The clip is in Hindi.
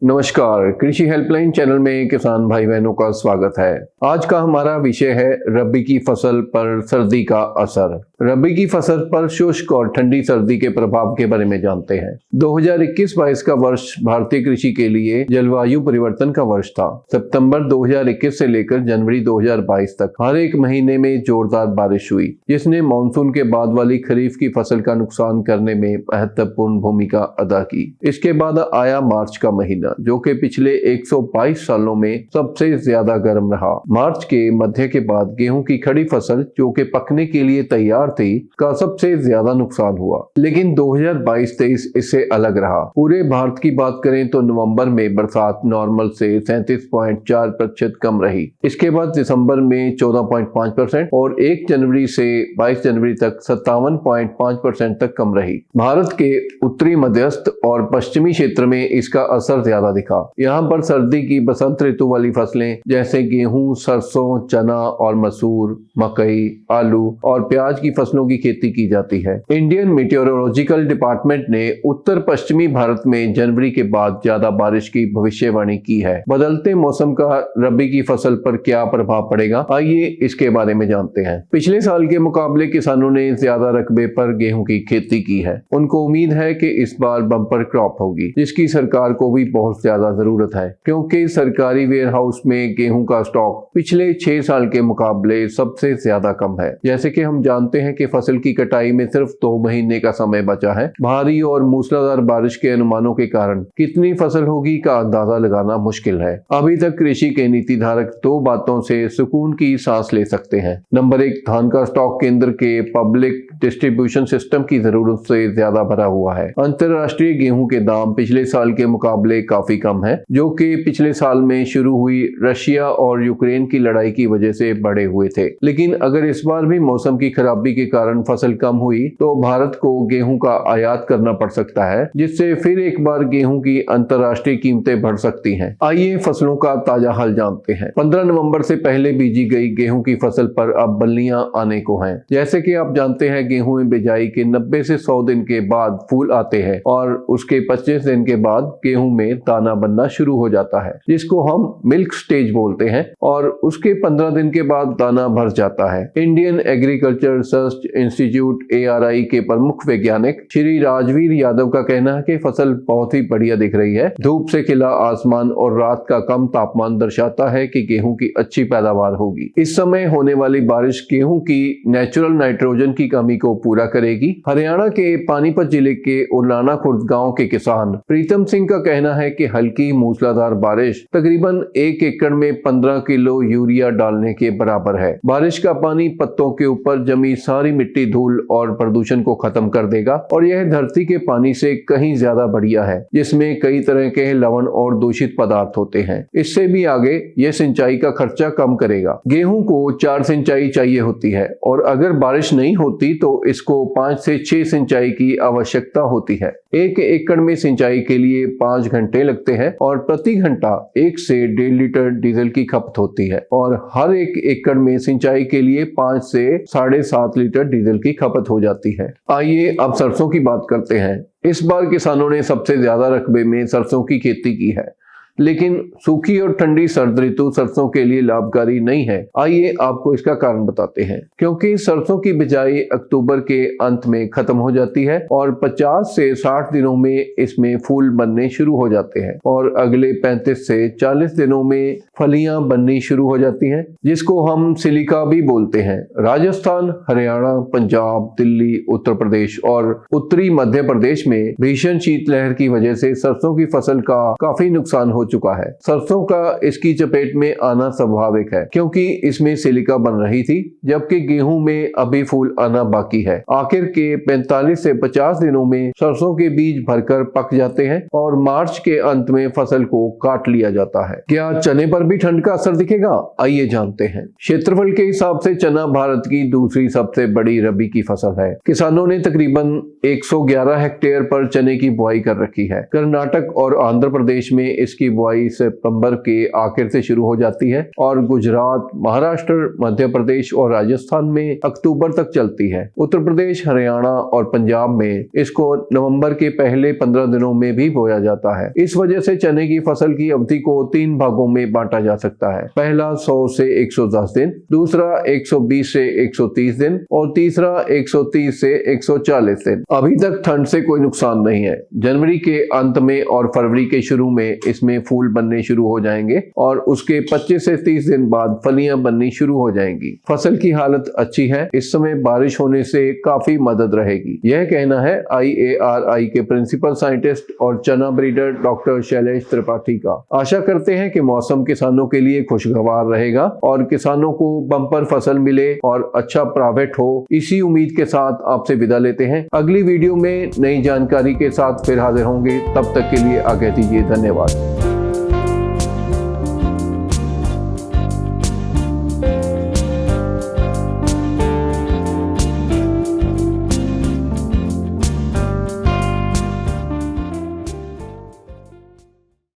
नमस्कार, कृषि हेल्पलाइन चैनल में किसान भाई बहनों का स्वागत है। आज का हमारा विषय है रबी की फसल पर सर्दी का असर। रबी की फसल पर शुष्क और ठंडी सर्दी के प्रभाव के बारे में जानते हैं। 2021-22 का वर्ष भारतीय कृषि के लिए जलवायु परिवर्तन का वर्ष था। सितंबर 2021 से लेकर जनवरी 2022 तक हर एक महीने में जोरदार बारिश हुई, जिसने मानसून के बाद वाली खरीफ की फसल का नुकसान करने में महत्वपूर्ण भूमिका अदा की। इसके बाद आया मार्च का महीना, जो कि पिछले 122 सालों में सबसे ज्यादा गर्म रहा। मार्च के मध्य के बाद गेहूं की खड़ी फसल, जो कि पकने के लिए तैयार थी, का सबसे ज्यादा नुकसान हुआ। लेकिन 2022-23 इससे अलग रहा। पूरे भारत की बात करें तो नवंबर में बरसात नॉर्मल से 37.4% कम रही। इसके बाद दिसंबर में 14.5% और 1 जनवरी से 22 जनवरी तक 57.5% तक कम रही। भारत के उत्तरी, मध्यस्थ और पश्चिमी क्षेत्र में इसका असर ज्यादा दिखा। यहाँ पर सर्दी की बसंत ऋतु वाली फसलें जैसे गेहूं, सरसों, चना और मसूर, मकई, आलू और प्याज की फसलों की खेती की जाती है। इंडियन मीटियोरोलॉजिकल डिपार्टमेंट ने उत्तर पश्चिमी भारत में जनवरी के बाद ज्यादा बारिश की भविष्यवाणी की है। बदलते मौसम का रबी की फसल पर क्या प्रभाव पड़ेगा, आइए इसके बारे में जानते हैं। पिछले साल के मुकाबले किसानों ने ज्यादा रकबे पर गेहूं की खेती की है। उनको उम्मीद है कि इस बार बम्पर क्रॉप होगी, जिसकी सरकार को भी बहुत ज्यादा जरूरत है, क्योंकि सरकारी वेयर हाउस में गेहूं का स्टॉक पिछले 6 साल के मुकाबले सबसे ज्यादा कम है। जैसे कि हम जानते हैं कि फसल की कटाई में सिर्फ 2 महीने का समय बचा है। भारी और मूसलाधार बारिश के अनुमानों के कारण कितनी फसल होगी का अंदाजा लगाना मुश्किल है। अभी तक कृषि के नीति धारक 2 बातों से सुकून की सांस ले सकते हैं। नंबर 1, धान का स्टॉक केंद्र के पब्लिक डिस्ट्रीब्यूशन सिस्टम की जरूरत से ज्यादा भरा हुआ है। अंतरराष्ट्रीय गेहूं के दाम पिछले साल के मुकाबले काफी कम है, जो कि पिछले साल में शुरू हुई रशिया और यूक्रेन की लड़ाई की वजह से बढ़े हुए थे। लेकिन अगर इस बार भी मौसम की खराबी के कारण फसल कम हुई तो भारत को गेहूं का आयात करना पड़ सकता है, जिससे फिर एक बार गेहूं की अंतरराष्ट्रीय कीमतें बढ़ सकती हैं। आइए फसलों का ताजा हाल जानते हैं। 15 नवंबर से पहले बीजी गई गेहूं की फसल पर अब बल्लियां आने को हैं। जैसे कि आप जानते हैं, गेहूं में बिजाई के 90 से 100 दिन के बाद फूल आते हैं और उसके 25 दिन के बाद गेहूं में दाना बनना शुरू हो जाता है, जिसको हम मिल्क स्टेज बोलते हैं, और उसके 15 दिन के बाद दाना भर जाता है। Indian agriculture research institute ARI के प्रमुख वैज्ञानिक श्री राजवीर यादव का कहना है कि फसल बहुत ही बढ़िया दिख रही है। धूप से खिला आसमान और रात का कम तापमान दर्शाता है कि गेहूं की अच्छी पैदावार होगी। इस समय होने वाली बारिश गेहूं की नेचुरल नाइट्रोजन की कमी को पूरा करेगी। हरियाणा के पानीपत जिले के उरलाना खुर्द गांव के किसान प्रीतम सिंह का कहना है कि हल्की मूसलाधार बारिश तकरीबन 1 एकड़ में 15 किलो यूरिया डालने के बराबर है। बारिश का पानी पत्तों के ऊपर जमी सारी मिट्टी, धूल और प्रदूषण को खत्म कर देगा, और यह धरती के पानी से कहीं ज्यादा बढ़िया है, जिसमें कई तरह के लवण और दूषित पदार्थ होते हैं। इससे भी आगे यह सिंचाई का खर्चा कम करेगा। गेहूं को 4 सिंचाई चाहिए होती है, और अगर बारिश नहीं होती तो इसको 5 से 6 सिंचाई की आवश्यकता होती है। 1 एकड़ में सिंचाई के लिए 5 घंटे लगते हैं और प्रति घंटा 1 से 1.5 लीटर डीजल की खपत होती है, और हर 1 एकड़ में सिंचाई के लिए 5 से 7.5 लीटर डीजल की खपत हो जाती है। आइए अब सरसों की बात करते हैं। इस बार किसानों ने सबसे ज्यादा रकबे में सरसों की खेती की है, लेकिन सूखी और ठंडी सर्द ऋतु सरसों के लिए लाभकारी नहीं है। आइए आपको इसका कारण बताते हैं। क्योंकि सरसों की बिजाई अक्टूबर के अंत में खत्म हो जाती है और 50 से 60 दिनों में इसमें फूल बनने शुरू हो जाते हैं, और अगले 35 से 40 दिनों में फलियां बननी शुरू हो जाती हैं, जिसको हम सिलिका भी बोलते हैं। राजस्थान, हरियाणा, पंजाब, दिल्ली, उत्तर प्रदेश और उत्तरी मध्य प्रदेश में भीषण शीतलहर की वजह से सरसों की फसल का काफी नुकसान हो चुका है। सरसों का इसकी चपेट में आना स्वाभाविक है, क्योंकि इसमें सिलिका बन रही थी, जबकि गेहूं में अभी फूल आना बाकी है। आखिर के 45 से 50 दिनों में सरसों के बीज भरकर पक जाते हैं और मार्च के अंत में फसल को काट लिया जाता है। क्या चने पर भी ठंड का असर दिखेगा? आइए जानते हैं। क्षेत्रफल के हिसाब से चना भारत की दूसरी सबसे बड़ी रबी की फसल है। किसानों ने तकरीबन 111 हेक्टेयर पर चने की बुआई कर रखी है। कर्नाटक और आंध्र प्रदेश में इसकी बुआई सितंबर के आखिर से शुरू हो जाती है और गुजरात, महाराष्ट्र, मध्य प्रदेश और राजस्थान में अक्टूबर तक चलती है। उत्तर प्रदेश, हरियाणा और पंजाब में इसको नवंबर के पहले 15 दिनों में भी बोया जाता है। इस वजह से चने की फसल की अवधि को 3 भागों में बांटा जा सकता है। पहला 100 से 110 दिन, दूसरा 120 से 130 दिन और तीसरा 130 से 140 दिन। अभी तक ठंड से कोई नुकसान नहीं है। जनवरी के अंत में और फरवरी के शुरू में इसमें फूल बनने शुरू हो जाएंगे और उसके 25 से 30 दिन बाद फलियां बननी शुरू हो जाएंगी। फसल की हालत अच्छी है। इस समय बारिश होने से काफी मदद रहेगी। यह कहना है IARI के प्रिंसिपल साइंटिस्ट और चना ब्रीडर डॉक्टर शैलेश त्रिपाठी का। आशा करते हैं कि मौसम किसानों के लिए खुशगवार रहेगा और किसानों को बम्पर फसल मिले और अच्छा प्रॉफिट हो। इसी उम्मीद के साथ आपसे विदा लेते हैं। अगली वीडियो में नई जानकारी के साथ फिर हाजिर होंगे। तब तक के लिए आज्ञा दीजिए। धन्यवाद।